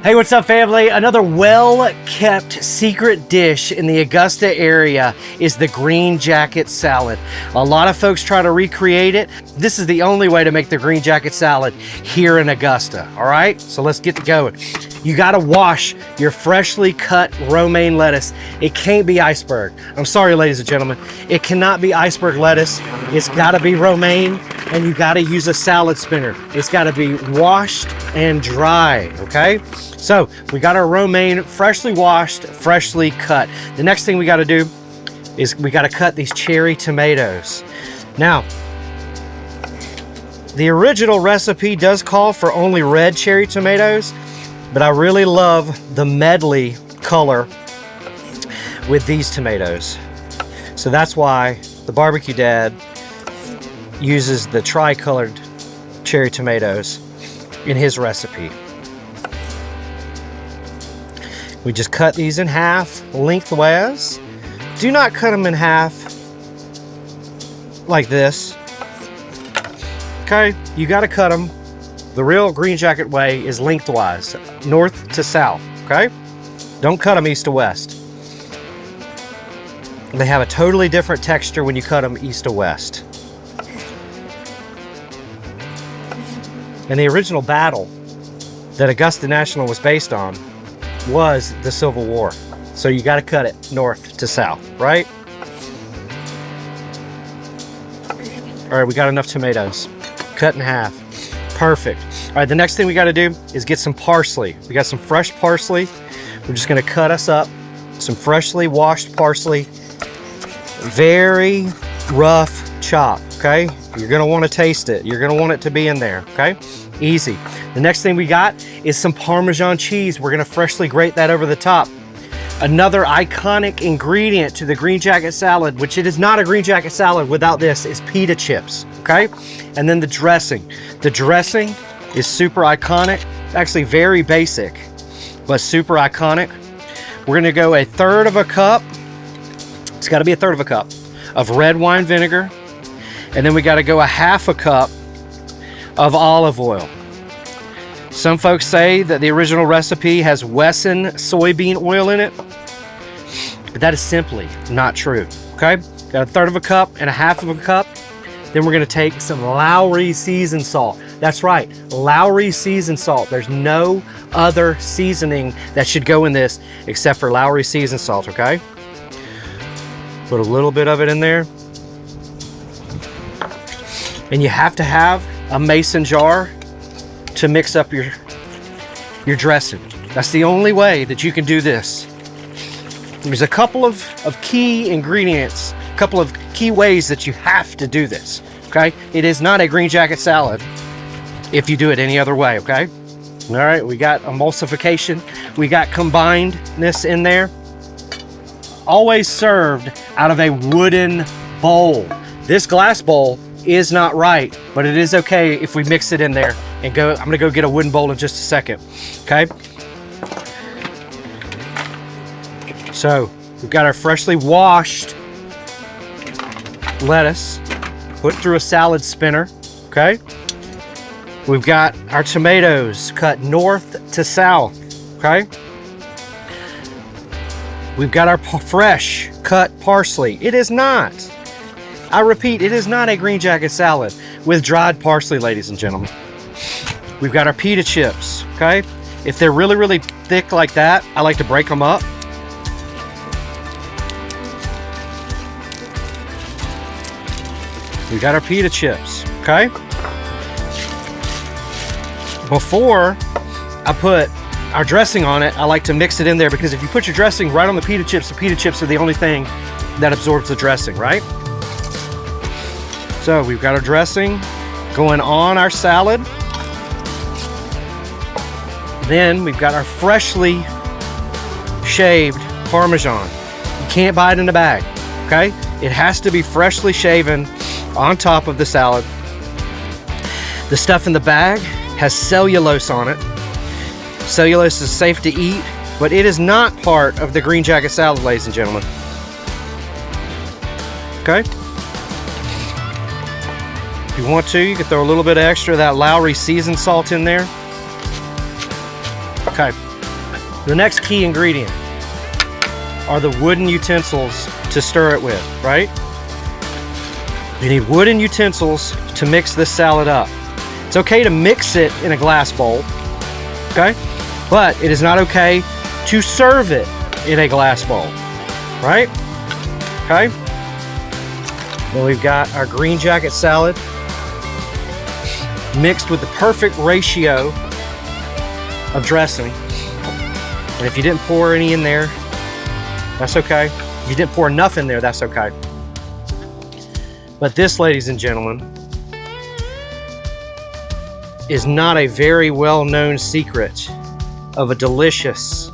Hey, what's up, family? Another well-kept secret dish in the Augusta area is the Greenjacket Salad. A lot of folks try to recreate it. This is the only way to make the Greenjacket Salad here in Augusta, all right? So let's get to going. You gotta wash your freshly cut romaine lettuce. It can't be iceberg. I'm sorry, ladies and gentlemen. It cannot be iceberg lettuce. It's gotta be romaine, and you gotta use a salad spinner. It's gotta be washed and dry, okay? So we got our romaine freshly washed, freshly cut. The next thing we gotta do is we gotta cut these cherry tomatoes. Now, the original recipe does call for only red cherry tomatoes, but I really love the medley color with these tomatoes. So that's why the barbecue dad uses the tri-colored cherry tomatoes in his recipe. We just cut these in half lengthwise. Do not cut them in half like this. Okay, you gotta cut them. The real Greenjacket way is lengthwise, north to south, okay? Don't cut them east to west. They have a totally different texture when you cut them east to west. And the original battle that Augusta National was based on was the Civil War. So you got to cut it north to south, right? All right, we got enough tomatoes. Cut in half. Perfect. All right, the next thing we got to do is get some parsley. We got some fresh parsley. We're just going to cut us up some freshly washed parsley. Very rough chop, okay? You're going to want to taste it. You're going to want it to be in there, okay? Easy. The next thing we got is some Parmesan cheese. We're going to freshly grate that over the top. Another iconic ingredient to the Greenjacket Salad, which it is not a Greenjacket Salad without this, is pita chips, okay? And then the dressing. The dressing is super iconic, actually very basic, but super iconic. We're going to go a third of a cup. It's got to be a third of a cup of red wine vinegar. And then we got to go a half a cup of olive oil. Some folks say that the original recipe has Wesson soybean oil in it, but that is simply not true, okay? Got a third of a cup and a half of a cup. Then we're gonna take some Lowry seasoned salt. That's right, Lowry seasoned salt. There's no other seasoning that should go in this except for Lowry seasoned salt, okay? Put a little bit of it in there. And you have to have a mason jar to mix up your dressing. That's the only way that you can do this. There's a couple of key ingredients, a couple of key ways that you have to do this, okay? It is not a Greenjacket Salad if you do it any other way, okay? All right, we got emulsification, we got combinedness in there. Always served out of a wooden bowl. This glass bowl is not right, but it is okay if we mix it in there and go. I'm gonna go get a wooden bowl in just a second, okay? So we've got our freshly washed lettuce put through a salad spinner, okay? We've got our tomatoes cut north to south, okay? We've got our fresh cut parsley. It is not, I repeat, it is not a Greenjacket Salad with dried parsley, ladies and gentlemen. We've got our pita chips, okay? If they're really, really thick like that, I like to break them up. We got our pita chips, okay? Before I put our dressing on it, I like to mix it in there, because if you put your dressing right on the pita chips are the only thing that absorbs the dressing, right? So we've got our dressing going on our salad. Then we've got our freshly shaved Parmesan. You can't buy it in a bag, okay? It has to be freshly shaven on top of the salad. The stuff in the bag has cellulose on it. Cellulose is safe to eat, but it is not part of the Greenjacket Salad, ladies and gentlemen. Okay? If you want to, you can throw a little bit extra of that Lowry seasoned salt in there. Okay, The next key ingredient are the wooden utensils to stir it with, right? You need wooden utensils to mix this salad up. It's okay to mix it in a glass bowl, okay? But it is not okay to serve it in a glass bowl, right? Okay? Then we've got our Greenjacket salad mixed with the perfect ratio of dressing. And if you didn't pour any in there, that's okay. If you didn't pour enough in there, that's okay. But this, ladies and gentlemen, is not a very well-known secret of a delicious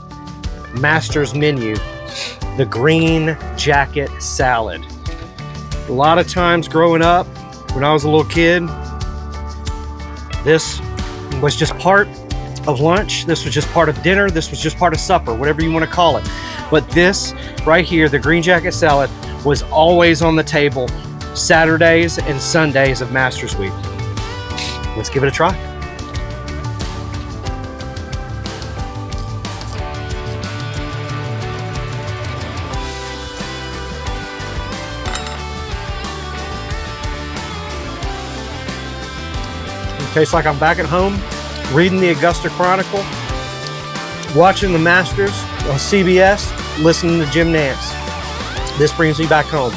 master's menu, the Greenjacket Salad. A lot of times growing up, when I was a little kid, this was just part of lunch, this was just part of dinner, this was just part of supper, whatever you want to call it. But this right here, the Greenjacket Salad, was always on the table Saturdays and Sundays of Masters Week. Let's give it a try. It tastes like I'm back at home, reading the Augusta Chronicle, watching the Masters on CBS, listening to Jim Nance. This brings me back home.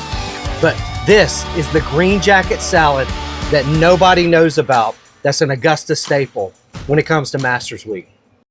But this is the Greenjacket Salad that nobody knows about. That's an Augusta staple when it comes to Masters Week.